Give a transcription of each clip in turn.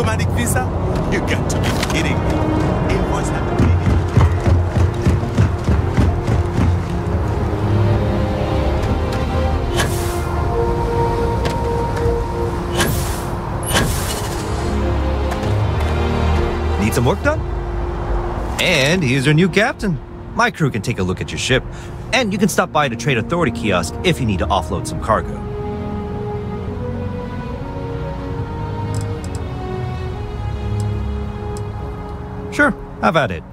diplomatic visa? You got to be kidding me. Invoice haven't paid yet. Need some work done? And here's your new captain. My crew can take a look at your ship, and you can stop by the Trade Authority kiosk if you need to offload some cargo. Sure, have at it.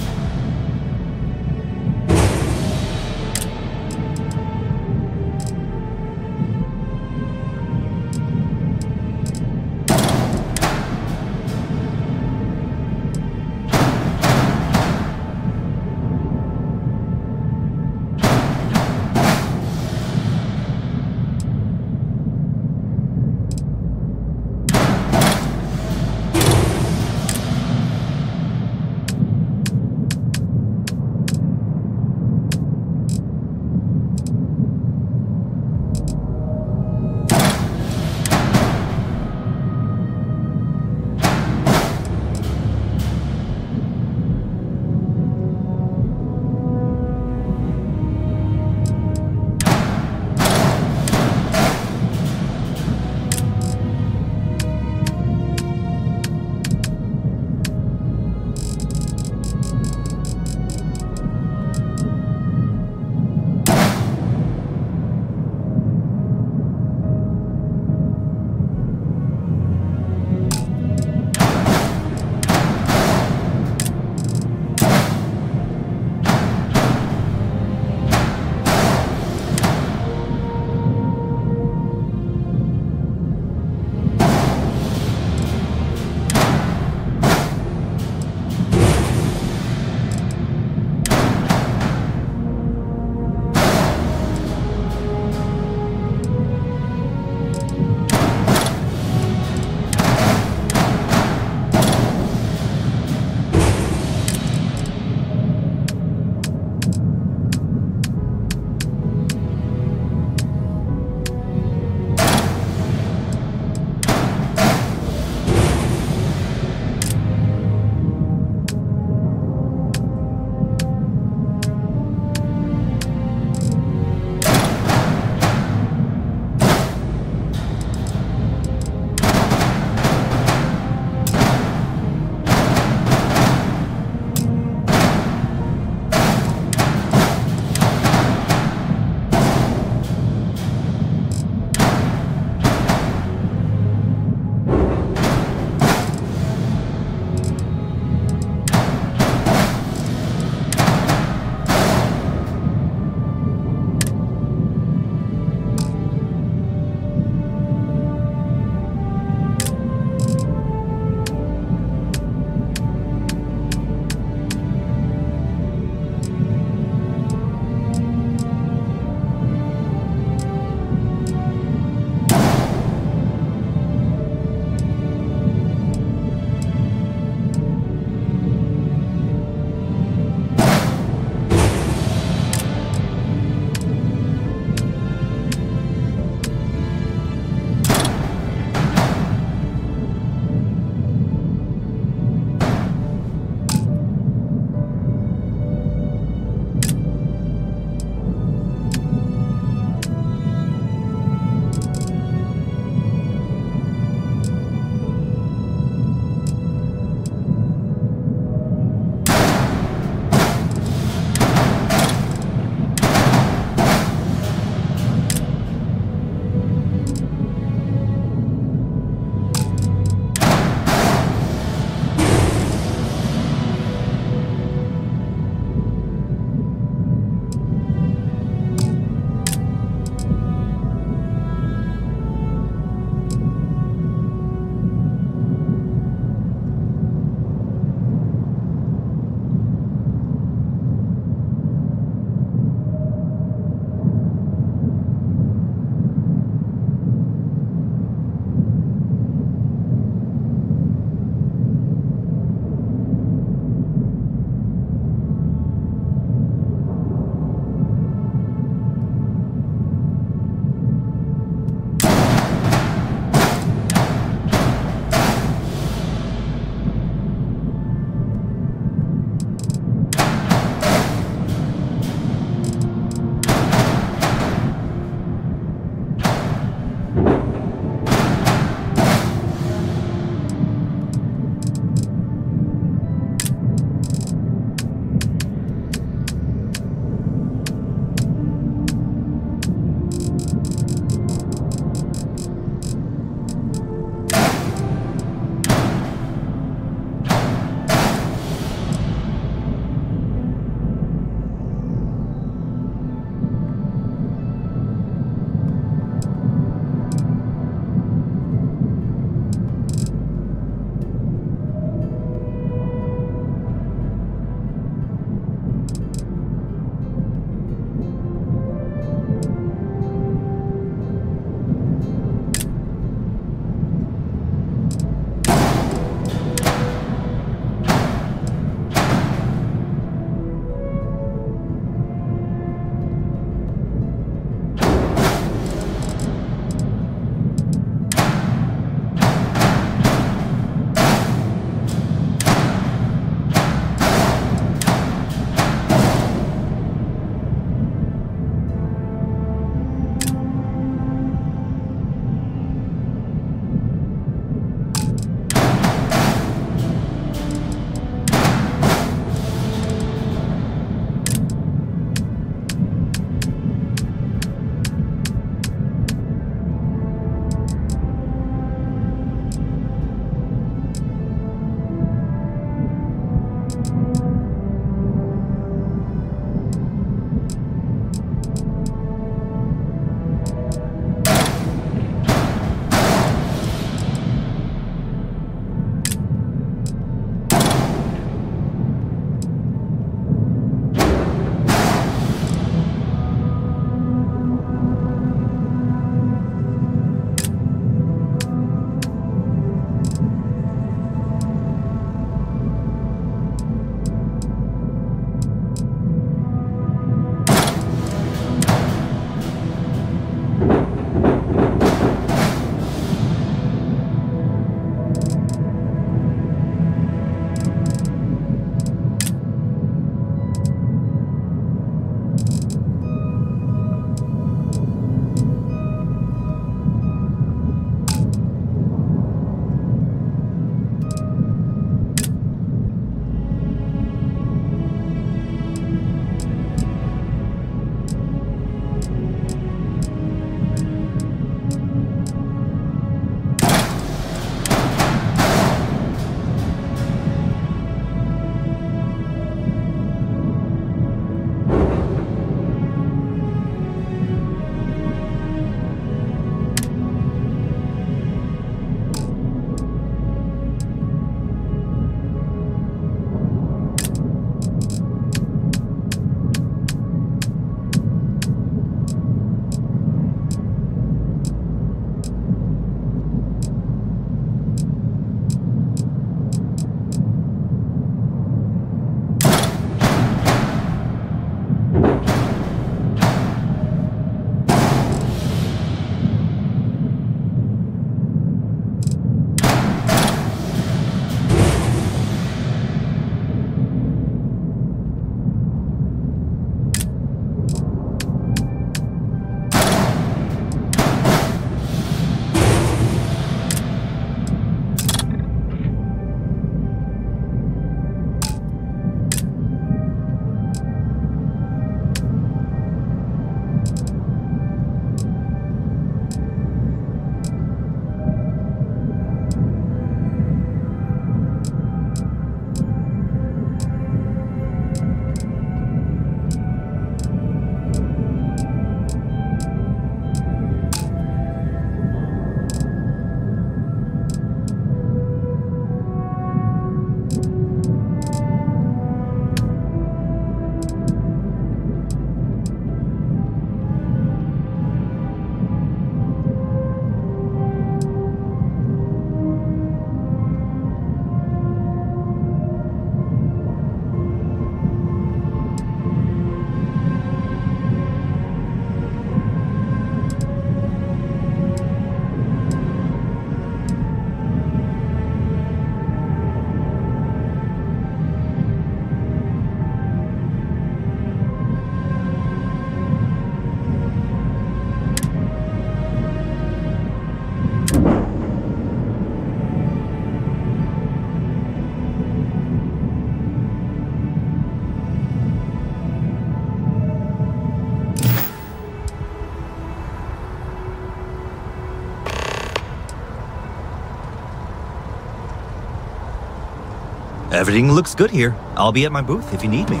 Everything looks good here. I'll be at my booth if you need me.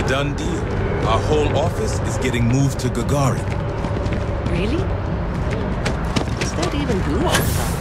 Done deal. Our whole office is getting moved to Gagarin. Really? Is that even doable?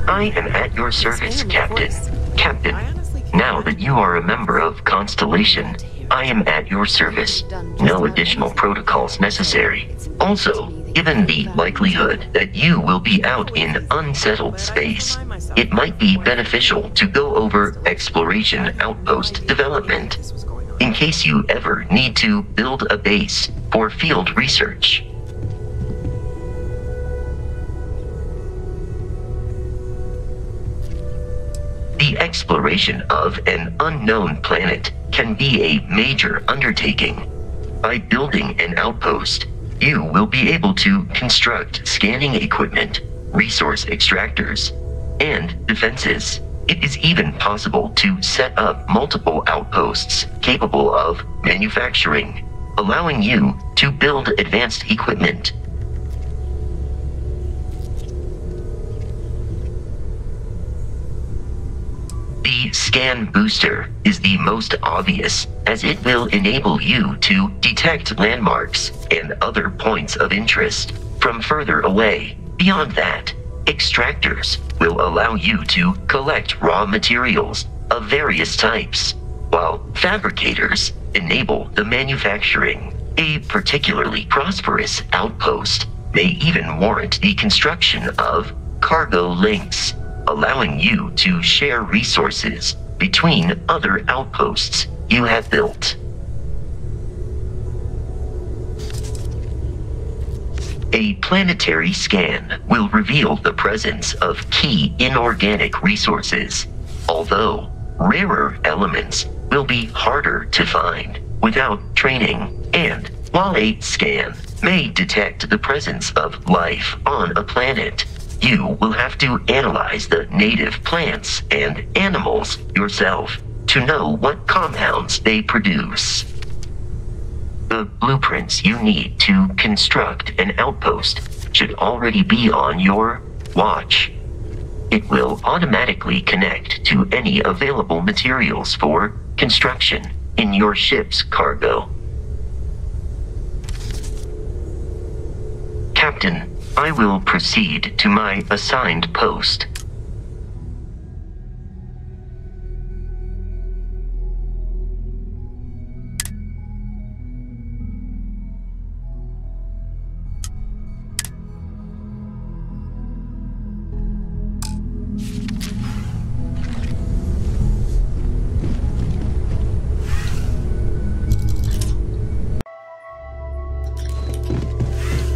I am at your service, Captain. Captain, now that you are a member of Constellation, I am at your service. No additional protocols necessary. Also, given the likelihood that you will be out in unsettled space, it might be beneficial to go over exploration outpost development, in case you ever need to build a base for field research. The exploration of an unknown planet can be a major undertaking. By building an outpost, you will be able to construct scanning equipment, resource extractors, and defenses. It is even possible to set up multiple outposts capable of manufacturing, allowing you to build advanced equipment. The scan booster is the most obvious, as it will enable you to detect landmarks and other points of interest from further away. Beyond that, extractors will allow you to collect raw materials of various types, while fabricators enable the manufacturing. A particularly prosperous outpost may even warrant the construction of cargo links, allowing you to share resources between other outposts you have built. A planetary scan will reveal the presence of key inorganic resources, although rarer elements will be harder to find without training. And while a scan may detect the presence of life on a planet, you will have to analyze the native plants and animals yourself to know what compounds they produce. The blueprints you need to construct an outpost should already be on your watch. It will automatically connect to any available materials for construction in your ship's cargo. Captain, I will proceed to my assigned post.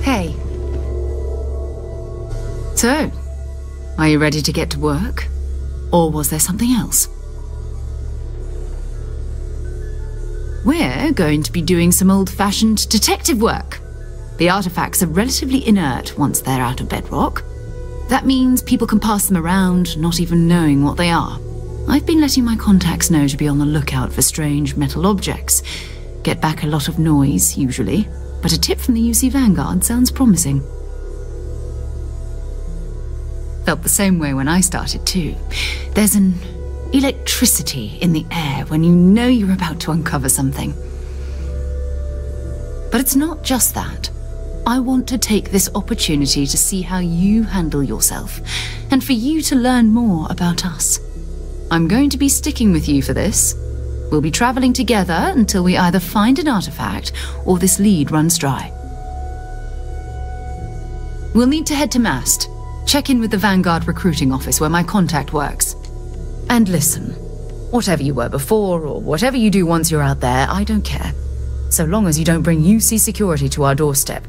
Hey. So, are you ready to get to work? Or was there something else? We're going to be doing some old-fashioned detective work. The artifacts are relatively inert once they're out of bedrock. That means people can pass them around, not even knowing what they are. I've been letting my contacts know to be on the lookout for strange metal objects. Get back a lot of noise, usually. But a tip from the UC Vanguard sounds promising. Felt the same way when I started too. There's an electricity in the air when you know you're about to uncover something. But it's not just that. I want to take this opportunity to see how you handle yourself, and for you to learn more about us. I'm going to be sticking with you for this. We'll be traveling together until we either find an artifact or this lead runs dry. We'll need to head to Mast. Check in with the Vanguard recruiting office where my contact works. And listen, whatever you were before or whatever you do once you're out there, I don't care. So long as you don't bring UC security to our doorstep.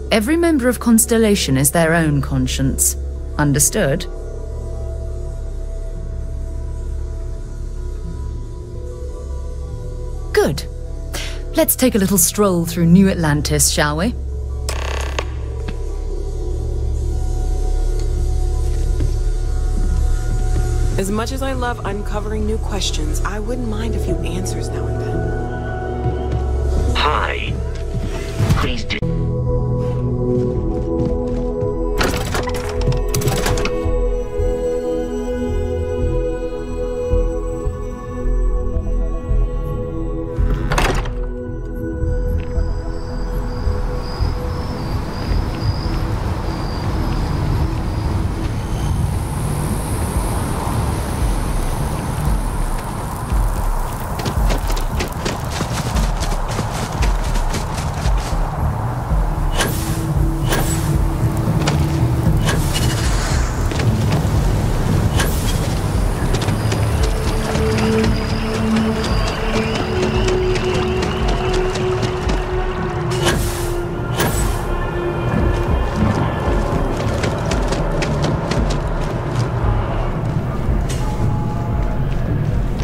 Every member of Constellation is their own conscience. Understood? Good. Let's take a little stroll through New Atlantis, shall we? As much as I love uncovering new questions, I wouldn't mind a few answers now and then. Hi. Please do.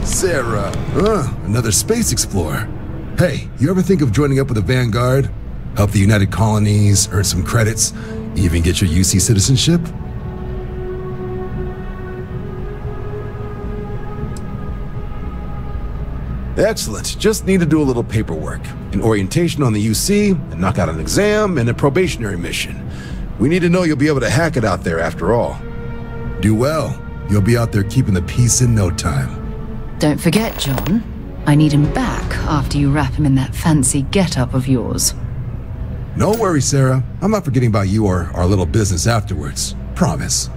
Sarah. Another space explorer. Hey, you ever think of joining up with the Vanguard? Help the United Colonies, earn some credits, even get your UC citizenship? Excellent. Just need to do a little paperwork. An orientation on the UC, and knock out an exam, and a probationary mission. We need to know you'll be able to hack it out there after all. Do well. You'll be out there keeping the peace in no time. Don't forget, John. I need him back after you wrap him in that fancy get-up of yours. No worries, Sarah. I'm not forgetting about you or our little business afterwards. Promise.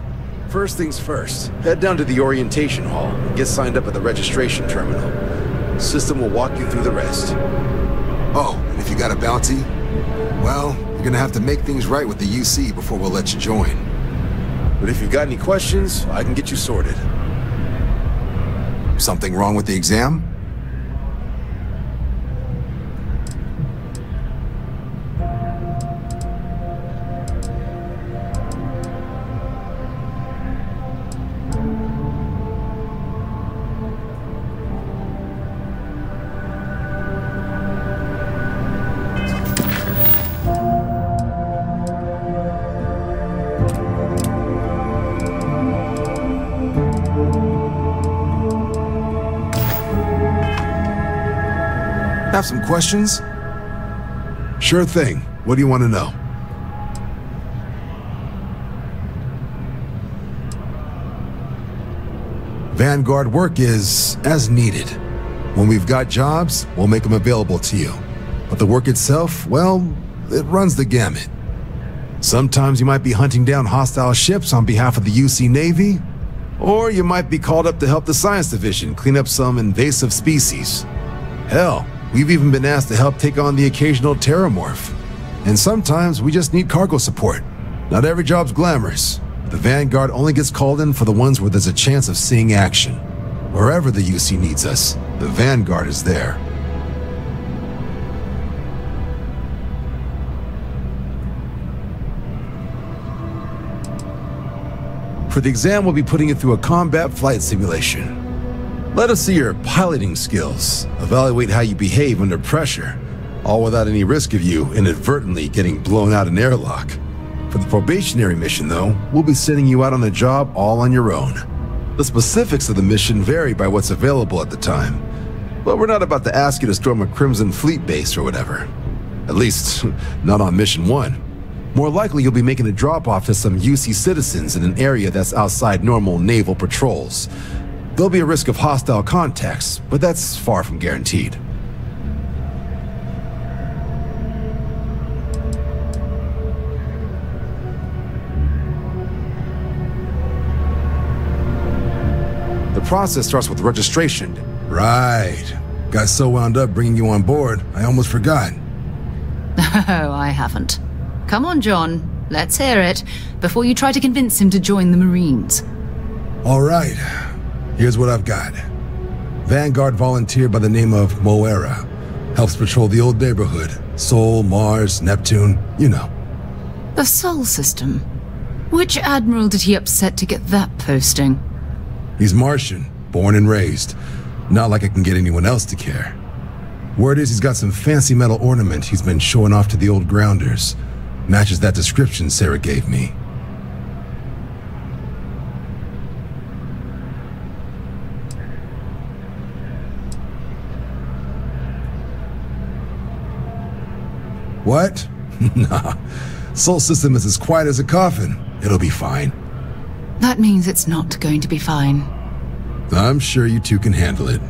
First things first, head down to the orientation hall and get signed up at the registration terminal. The system will walk you through the rest. Oh, and if you got a bounty, well, you're gonna have to make things right with the UC before we'll let you join. But if you've got any questions, I can get you sorted. Something wrong with the exam? Have some questions? Sure thing. What do you want to know? Vanguard work is as needed. When we've got jobs, we'll make them available to you. But the work itself, well, it runs the gamut. Sometimes you might be hunting down hostile ships on behalf of the UC Navy, or you might be called up to help the Science Division clean up some invasive species. Hell, we've even been asked to help take on the occasional terramorph. And sometimes we just need cargo support. Not every job's glamorous. The Vanguard only gets called in for the ones where there's a chance of seeing action. Wherever the UC needs us, the Vanguard is there. For the exam, we'll be putting you through a combat flight simulation. Let us see your piloting skills, evaluate how you behave under pressure, all without any risk of you inadvertently getting blown out an airlock. For the probationary mission, though, we'll be sending you out on a job all on your own. The specifics of the mission vary by what's available at the time, but we're not about to ask you to storm a Crimson Fleet base or whatever. At least, not on Mission 1. More likely, you'll be making a drop-off to some UC citizens in an area that's outside normal naval patrols. There'll be a risk of hostile contacts, but that's far from guaranteed. The process starts with registration. Right. Got so wound up bringing you on board, I almost forgot. Oh, I haven't. Come on, John. Let's hear it, before you try to convince him to join the Marines. All right. Here's what I've got. Vanguard volunteer by the name of Moira. Helps patrol the old neighborhood. Sol, Mars, Neptune, you know. The Sol system? Which admiral did he upset to get that posting? He's Martian, born and raised. Not like I can get anyone else to care. Word is he's got some fancy metal ornament he's been showing off to the old grounders. Matches that description Sarah gave me. What? Nah. Sol system is as quiet as a coffin. It'll be fine. That means it's not going to be fine. I'm sure you two can handle it.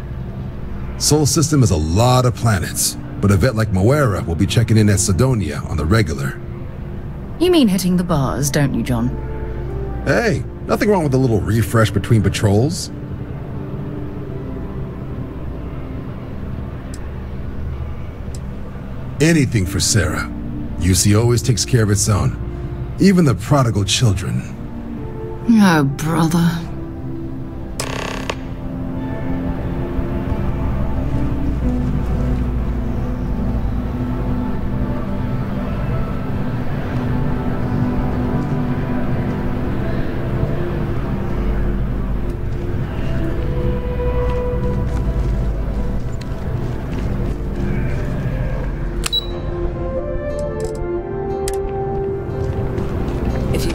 Sol system is a lot of planets, but a vet like Moira will be checking in at Sidonia on the regular. You mean hitting the bars, don't you, John? Hey, nothing wrong with a little refresh between patrols. Anything for Sarah. UC always takes care of its own. Even the prodigal children. Oh, brother.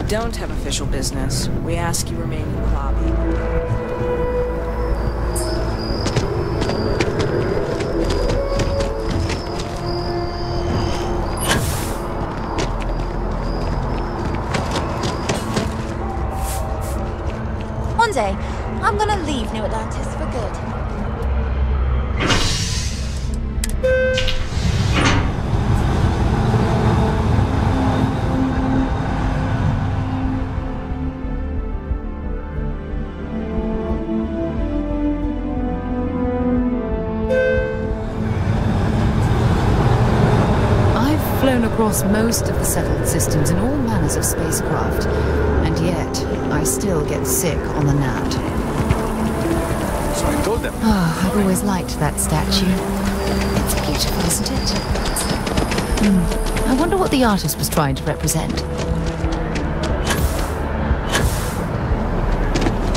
Don't have official business. We ask you remain in the lobby. One day, I'm gonna leave New Atlantis for good. Across most of the settled systems in all manners of spacecraft, and yet I still get sick on the gnat. So I told them. Oh, I've always liked that statue. It's beautiful, isn't it? I wonder what the artist was trying to represent.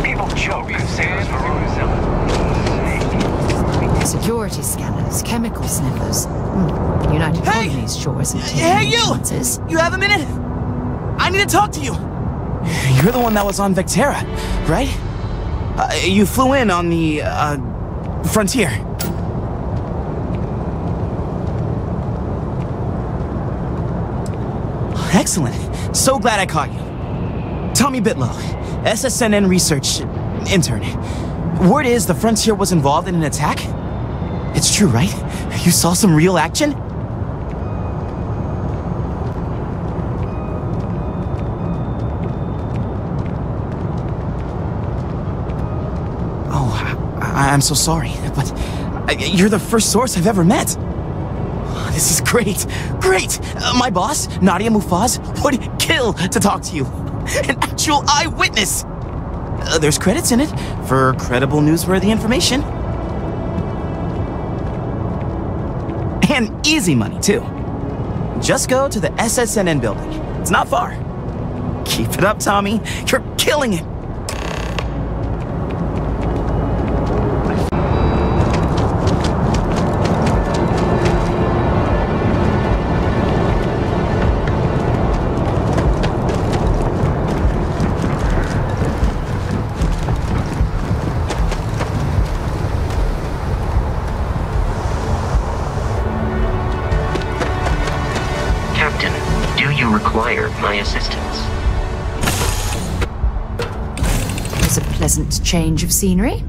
People joke that sailors were Security scanners, chemical sniffers. United Colonies sure isn't taking Hey, you! chances. You have a minute? I need to talk to you. You're the one that was on Vectera, right? You flew in on the, Frontier. Excellent. So glad I caught you. Tommy Bitlow, SSNN research intern. Word is the Frontier was involved in an attack? It's true, right? You saw some real action? Oh, I'm so sorry, but you're the first source I've ever met. This is great. Great! My boss, Nadia Mufaz, would kill to talk to you. An actual eyewitness! There's credits in it for credible, newsworthy information. And easy money, too. Just go to the SSNN building. It's not far. Keep it up, Tommy. You're killing it. Require my assistance. It's a pleasant change of scenery.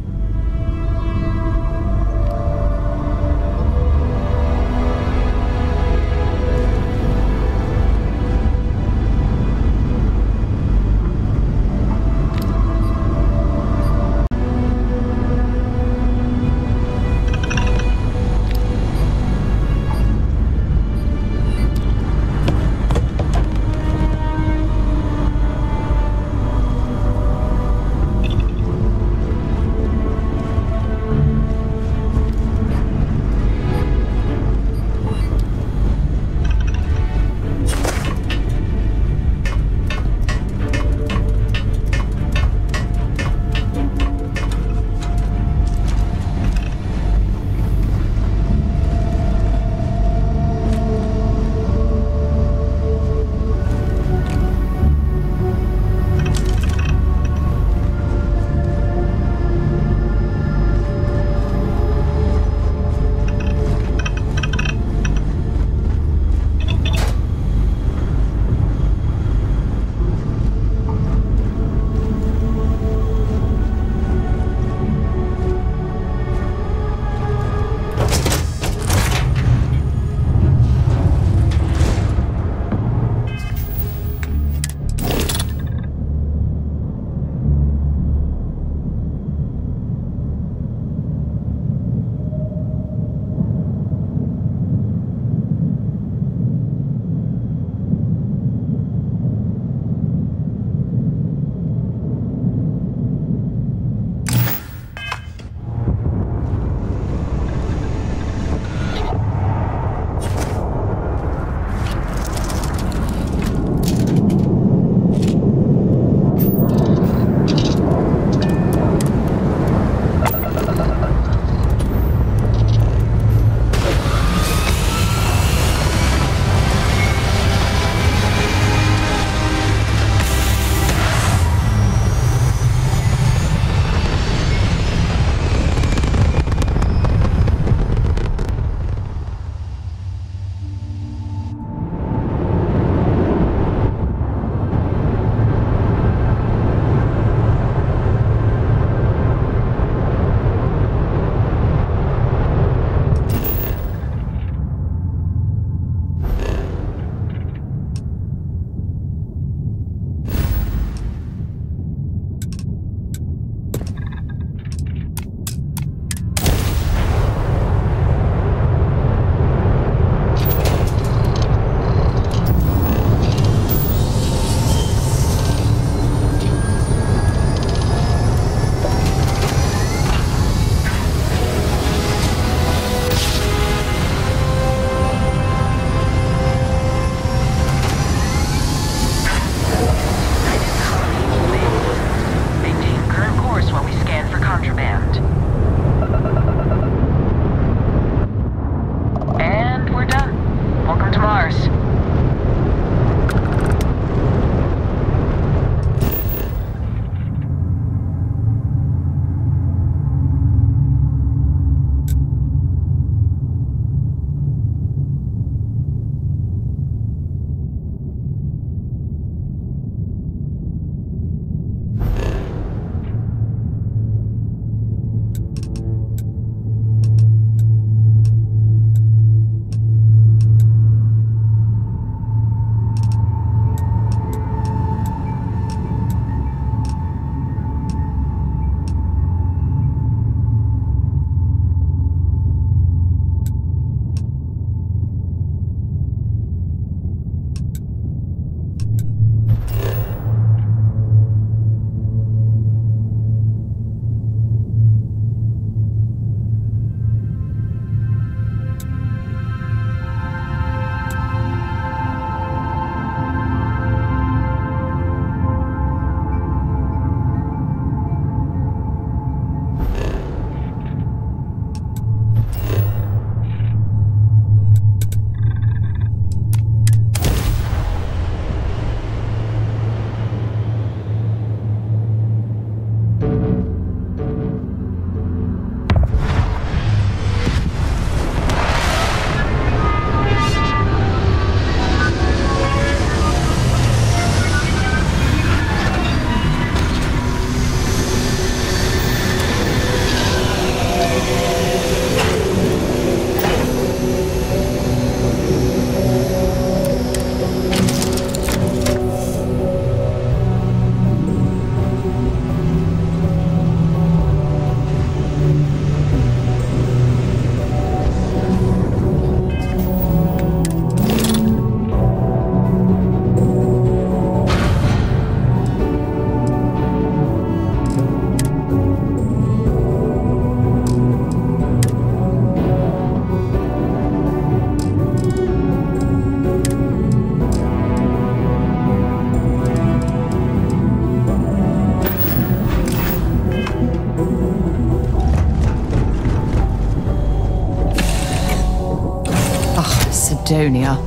Sidonia.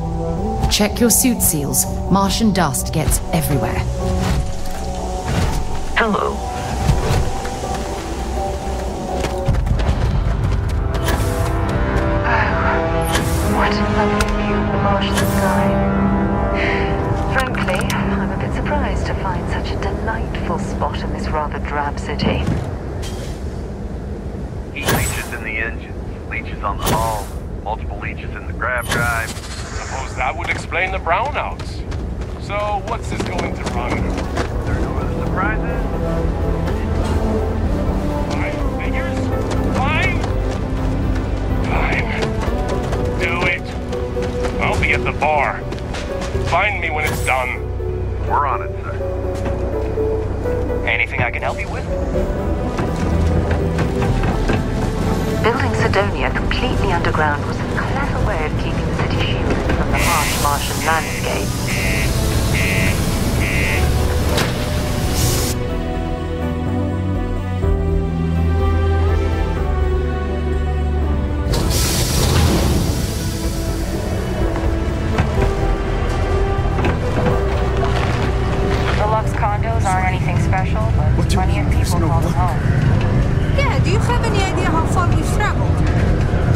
Check your suit seals. Martian dust gets everywhere. Hello. What a lovely view of the Martian sky. Frankly, I'm a bit surprised to find such a delightful spot in this rather drab city. Heat leeches in the engines, leeches on the hull, multiple leeches in the grav drive. Suppose that would explain the brownouts. So, what's this going to run? There are no other surprises? 5 figures? 5? Fine. Do it. I'll be at the bar. Find me when it's done. We're on it, sir. Anything I can help you with? Building Sidonia completely underground was a clever way of keeping the city shielded from the harsh Martian landscape. Condos aren't anything special, but plenty of people call them home. Yeah, do you have any idea how far we've traveled?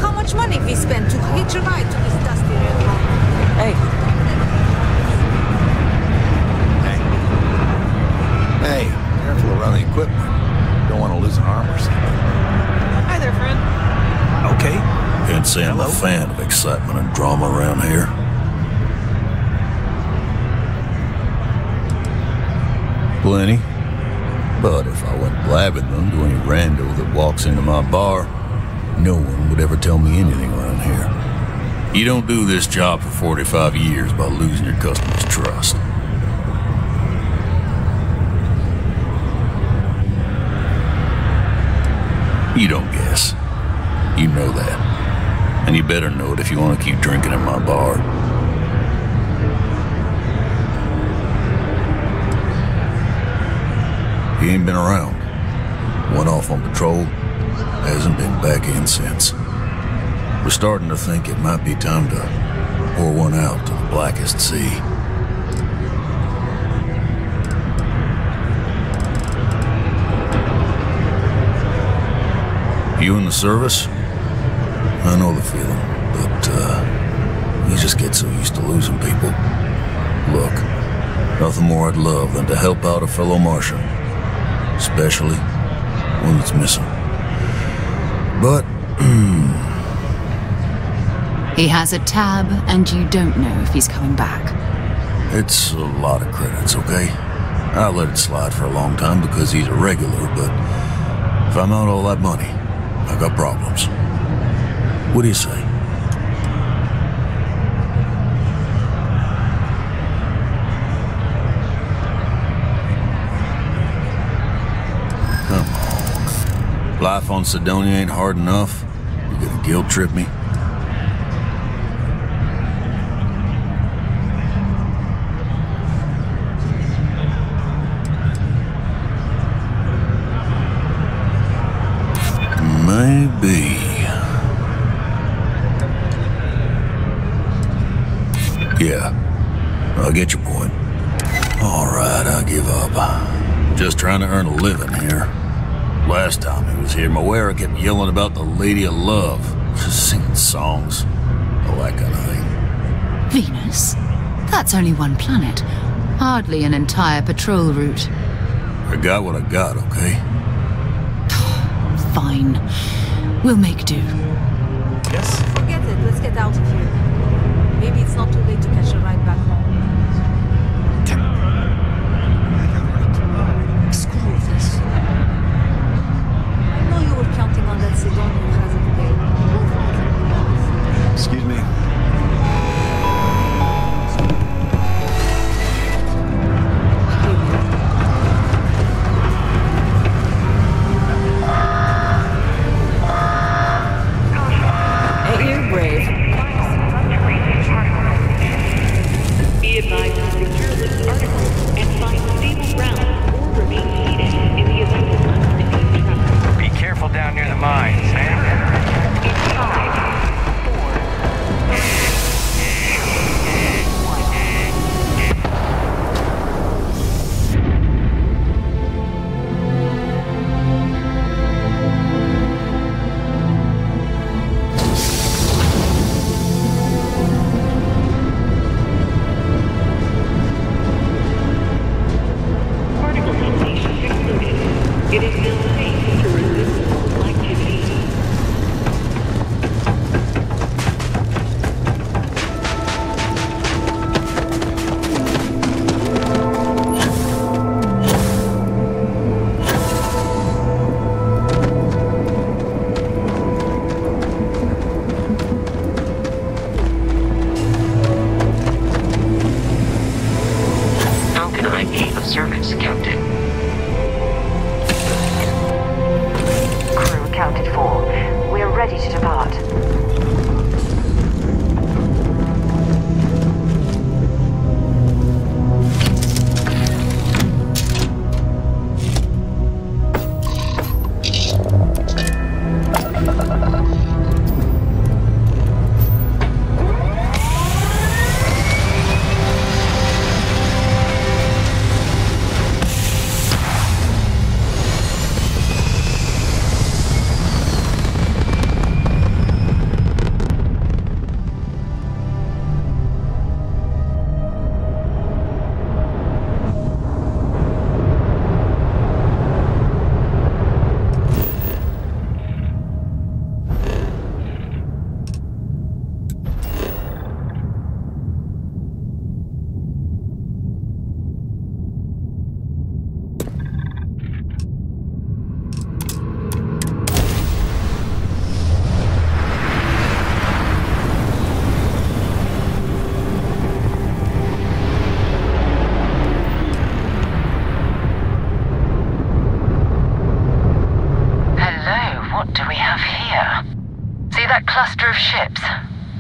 How much money we spent to hitch a ride to this dusty red line? Hey. Hey, careful around the equipment. Don't want to lose an arm or something. Hi there, friend. Okay. Can't say I'm a fan of excitement and drama around here. Plenty. But if I went blabbing them to any rando that walks into my bar, no one would ever tell me anything around here. You don't do this job for 45 years by losing your customers' trust. You don't guess. You know that. And you better know it if you want to keep drinking at my bar. He ain't been around. Went off on patrol. Hasn't been back in since. We're starting to think it might be time to pour one out to the blackest sea. You in the service? I know the feeling, but you just get so used to losing people. Look, nothing more I'd love than to help out a fellow Martian. Especially one that's missing. But, He has a tab, and you don't know if he's coming back. it's a lot of credits, okay? I let it slide for a long time because he's a regular, but if I'm out all that money, I got problems. What do you say? Come on. Life on Sidonia ain't hard enough. You gonna guilt trip me? Maybe. Yeah, I get your point. All right, I give up. Just trying to earn a living here. Last time he was here, Moira kept yelling about the Lady of Love. Just singing songs. All that kind of thing. Venus? That's only one planet. Hardly an entire patrol route. I got what I got, okay? Fine. We'll make do. Yes? Forget it. Let's get out of here. Maybe it's not too late to catch a ride back home. Screw this. I know you were counting on that Sidonia who hasn't paid. Excuse me.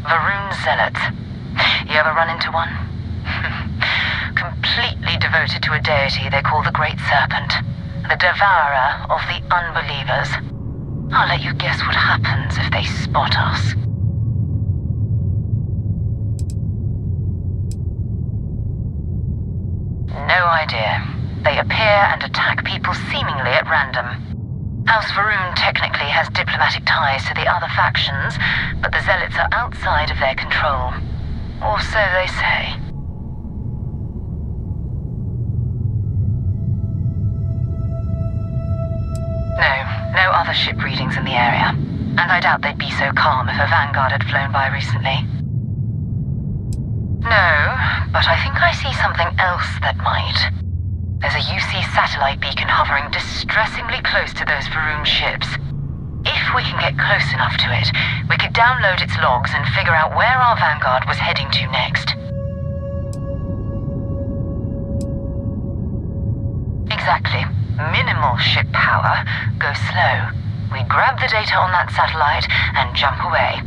Varun Zealots. You ever run into one? Completely devoted to a deity they call the Great Serpent, the devourer of the unbelievers. I'll let you guess what happens if they spot us. No idea. They appear and attack people seemingly at random. House Varun technically has diplomatic ties to the other factions, but the Zealots are outside of their control. Or so they say. No other ship readings in the area. And I doubt they'd be so calm if a Vanguard had flown by recently. No, but I think I see something else that might. There's a UC satellite beacon hovering distressingly close to those Varun ships. If we can get close enough to it, we could download its logs and figure out where our Vanguard was heading to next. Exactly. Minimal ship power, go slow. We grab the data on that satellite and jump away.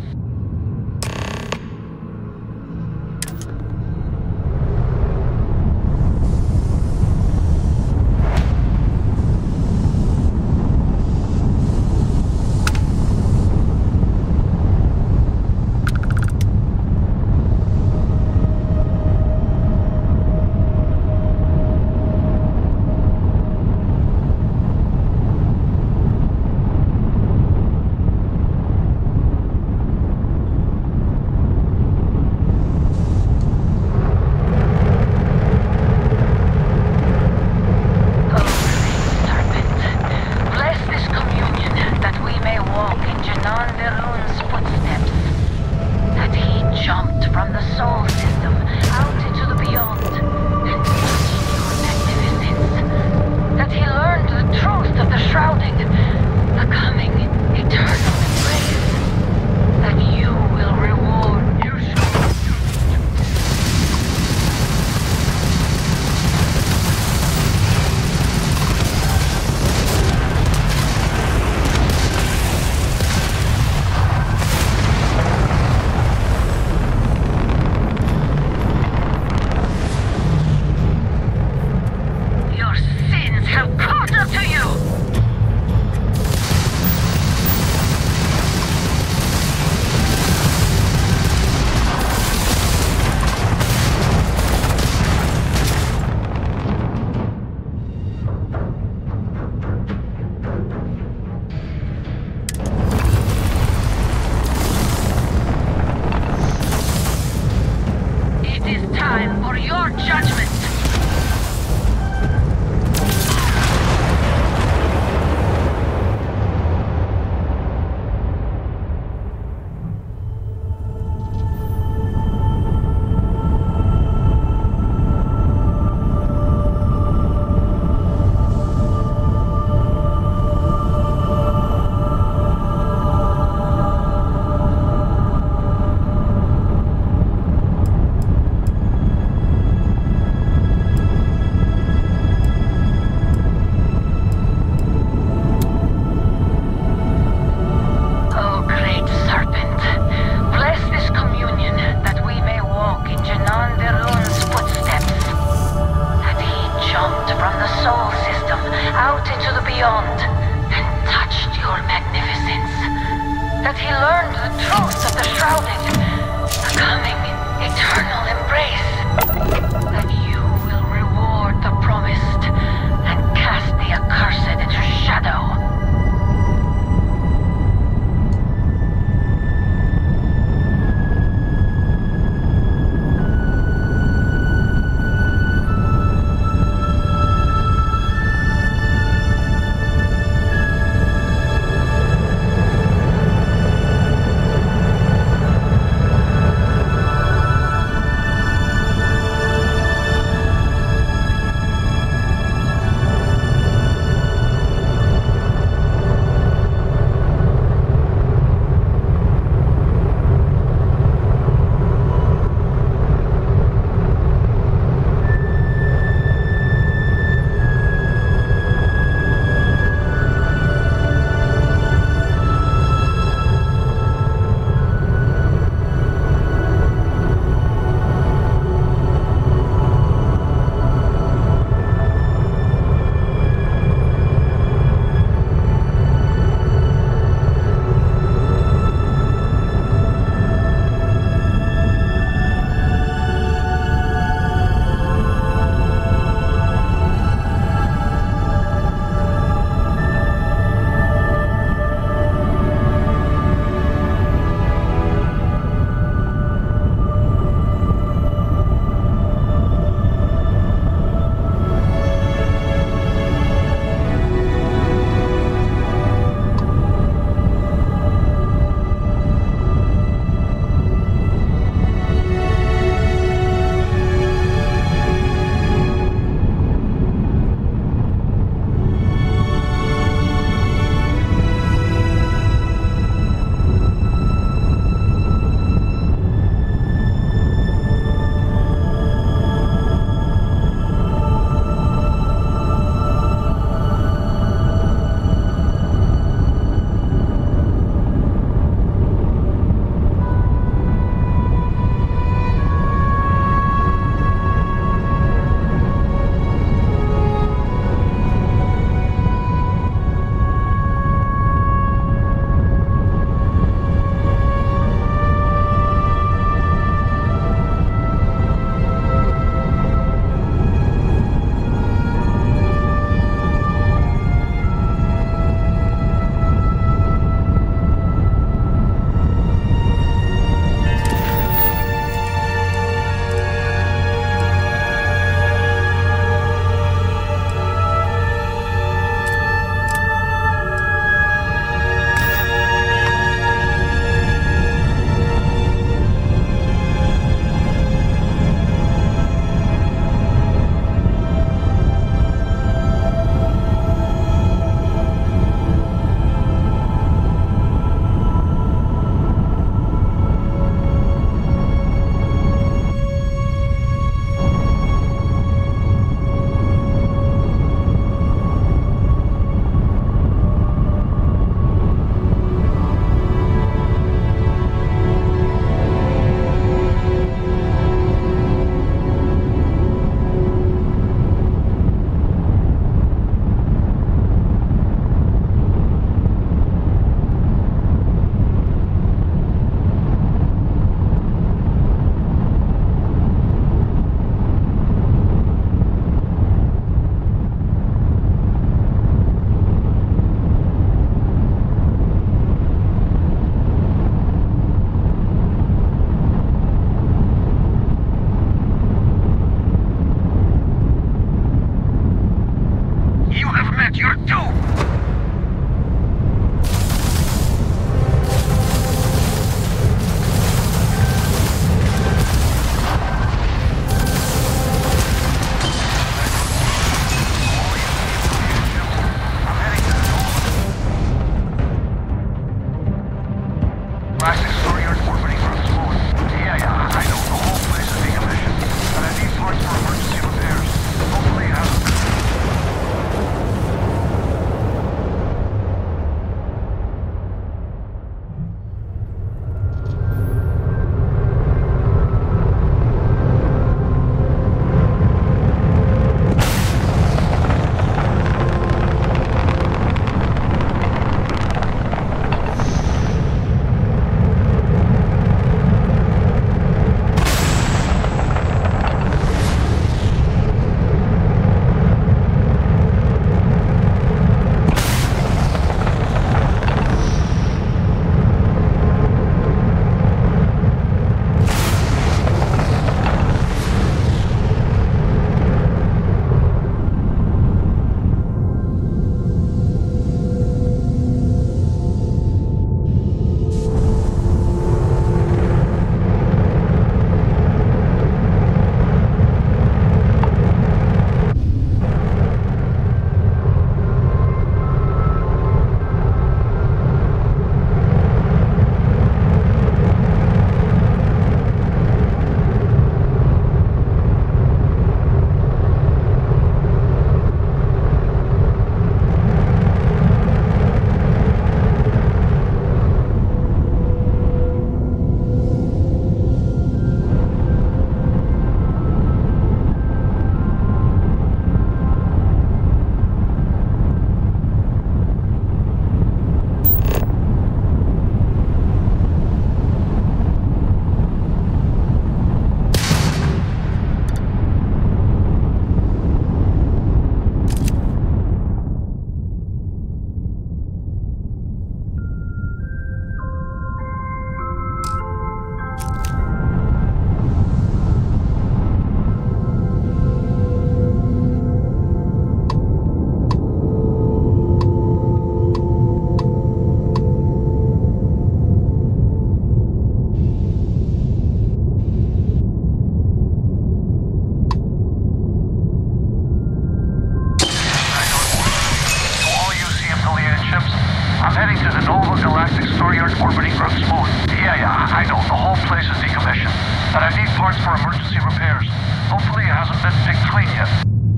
parts for emergency repairs. Hopefully it hasn't been picked clean yet.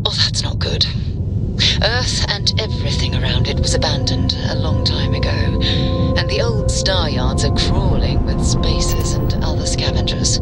Oh, that's not good. Earth and everything around it was abandoned a long time ago, and the old star yards are crawling with spacers and other scavengers.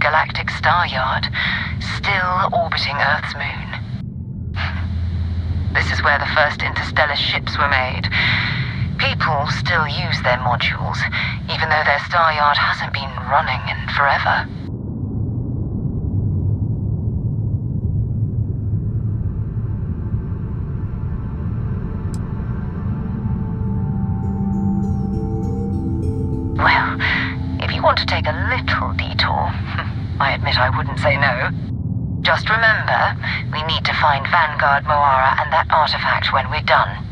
Galactic Star Yard, still orbiting Earth's moon. This is where the first interstellar ships were made. People still use their modules, even though their star yard hasn't been running in forever. Well, if you want to take a little detour, I admit I wouldn't say no. Just remember, we need to find Vanguard Moara and that artifact when we're done.